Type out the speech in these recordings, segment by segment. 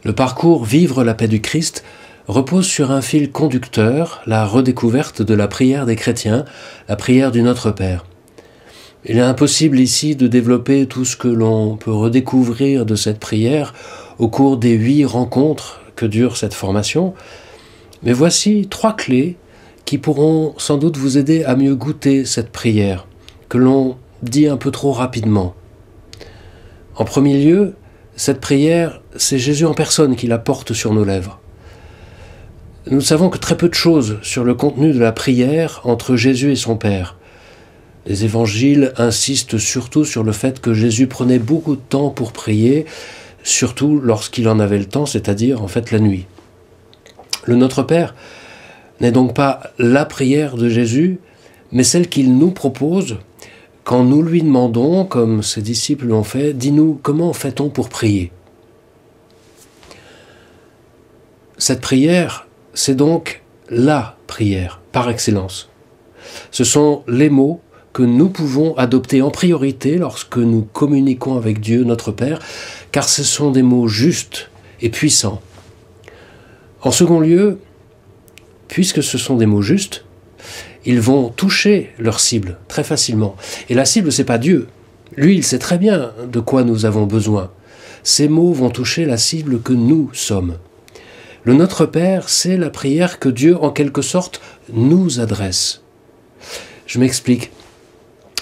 Le parcours Vivre la paix du Christ repose sur un fil conducteur, la redécouverte de la prière des chrétiens, la prière du Notre Père. Il est impossible ici de développer tout ce que l'on peut redécouvrir de cette prière au cours des 8 rencontres que dure cette formation, mais voici 3 clés qui pourront sans doute vous aider à mieux goûter cette prière, que l'on dit un peu trop rapidement. En premier lieu, cette prière, c'est Jésus en personne qui la porte sur nos lèvres. Nous ne savons que très peu de choses sur le contenu de la prière entre Jésus et son Père. Les évangiles insistent surtout sur le fait que Jésus prenait beaucoup de temps pour prier, surtout lorsqu'il en avait le temps, c'est-à-dire en fait la nuit. Le Notre Père n'est donc pas la prière de Jésus, mais celle qu'il nous propose quand nous lui demandons, comme ses disciples l'ont fait, « Dis-nous, comment fait-on pour prier ?» Cette prière, c'est donc la prière par excellence. Ce sont les mots que nous pouvons adopter en priorité lorsque nous communiquons avec Dieu, notre Père, car ce sont des mots justes et puissants. En second lieu, puisque ce sont des mots justes, ils vont toucher leur cible très facilement. Et la cible, c'est pas Dieu. Lui, il sait très bien de quoi nous avons besoin. Ces mots vont toucher la cible que nous sommes. Le Notre Père, c'est la prière que Dieu, en quelque sorte, nous adresse. Je m'explique.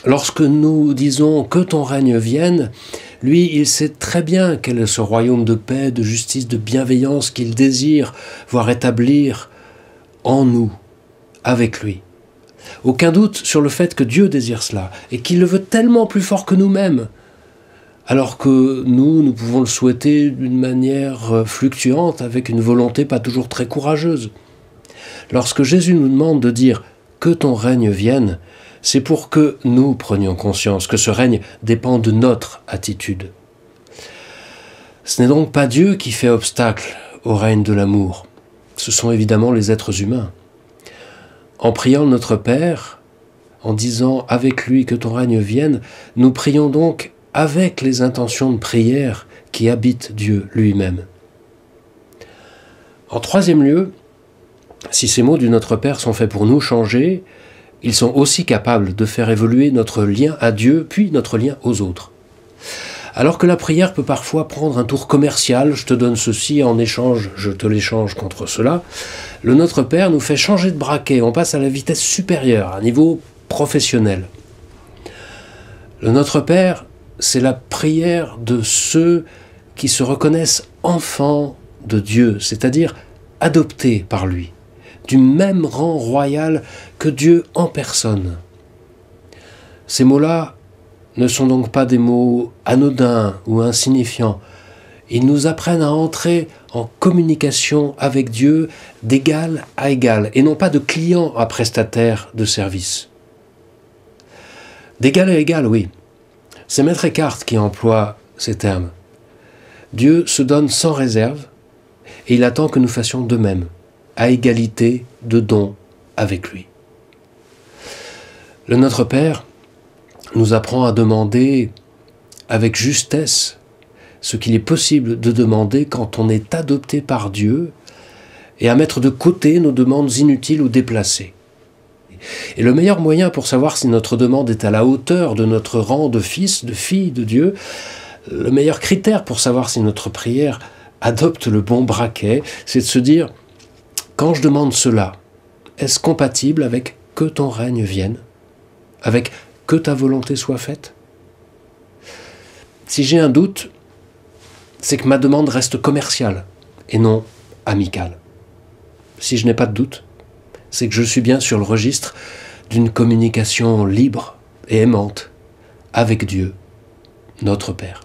Lorsque nous disons « que ton règne vienne », lui, il sait très bien quel est ce royaume de paix, de justice, de bienveillance qu'il désire voir établir en nous, avec lui. Aucun doute sur le fait que Dieu désire cela et qu'il le veut tellement plus fort que nous-mêmes, alors que nous pouvons le souhaiter d'une manière fluctuante, avec une volonté pas toujours très courageuse. Lorsque Jésus nous demande de dire « que ton règne vienne », c'est pour que nous prenions conscience que ce règne dépend de notre attitude. Ce n'est donc pas Dieu qui fait obstacle au règne de l'amour. Ce sont évidemment les êtres humains. En priant notre Père, en disant « avec lui que ton règne vienne », nous prions donc avec les intentions de prière qui habitent Dieu lui-même. En troisième lieu, si ces mots du Notre Père sont faits pour nous changer, ils sont aussi capables de faire évoluer notre lien à Dieu, puis notre lien aux autres. Alors que la prière peut parfois prendre un tour commercial, je te donne ceci en échange, je te l'échange contre cela, le Notre Père nous fait changer de braquet, on passe à la vitesse supérieure, à un niveau professionnel. Le Notre Père, c'est la prière de ceux qui se reconnaissent enfants de Dieu, c'est-à-dire adoptés par lui, du même rang royal que Dieu en personne. Ces mots-là ne sont donc pas des mots anodins ou insignifiants. Ils nous apprennent à entrer en communication avec Dieu d'égal à égal, et non pas de client à prestataire de service. D'égal à égal, oui. C'est Maître Eckhart qui emploie ces termes. Dieu se donne sans réserve, et il attend que nous fassions de même, à égalité de dons avec lui. Le Notre Père nous apprend à demander avec justesse ce qu'il est possible de demander quand on est adopté par Dieu et à mettre de côté nos demandes inutiles ou déplacées. Et le meilleur moyen pour savoir si notre demande est à la hauteur de notre rang de fils, de fille de Dieu, le meilleur critère pour savoir si notre prière adopte le bon braquet, c'est de se dire « quand je demande cela, est-ce compatible avec « que ton règne vienne » avec « que ta volonté soit faite » Si j'ai un doute, c'est que ma demande reste commerciale et non amicale. Si je n'ai pas de doute, c'est que je suis bien sur le registre d'une communication libre et aimante avec Dieu, notre Père.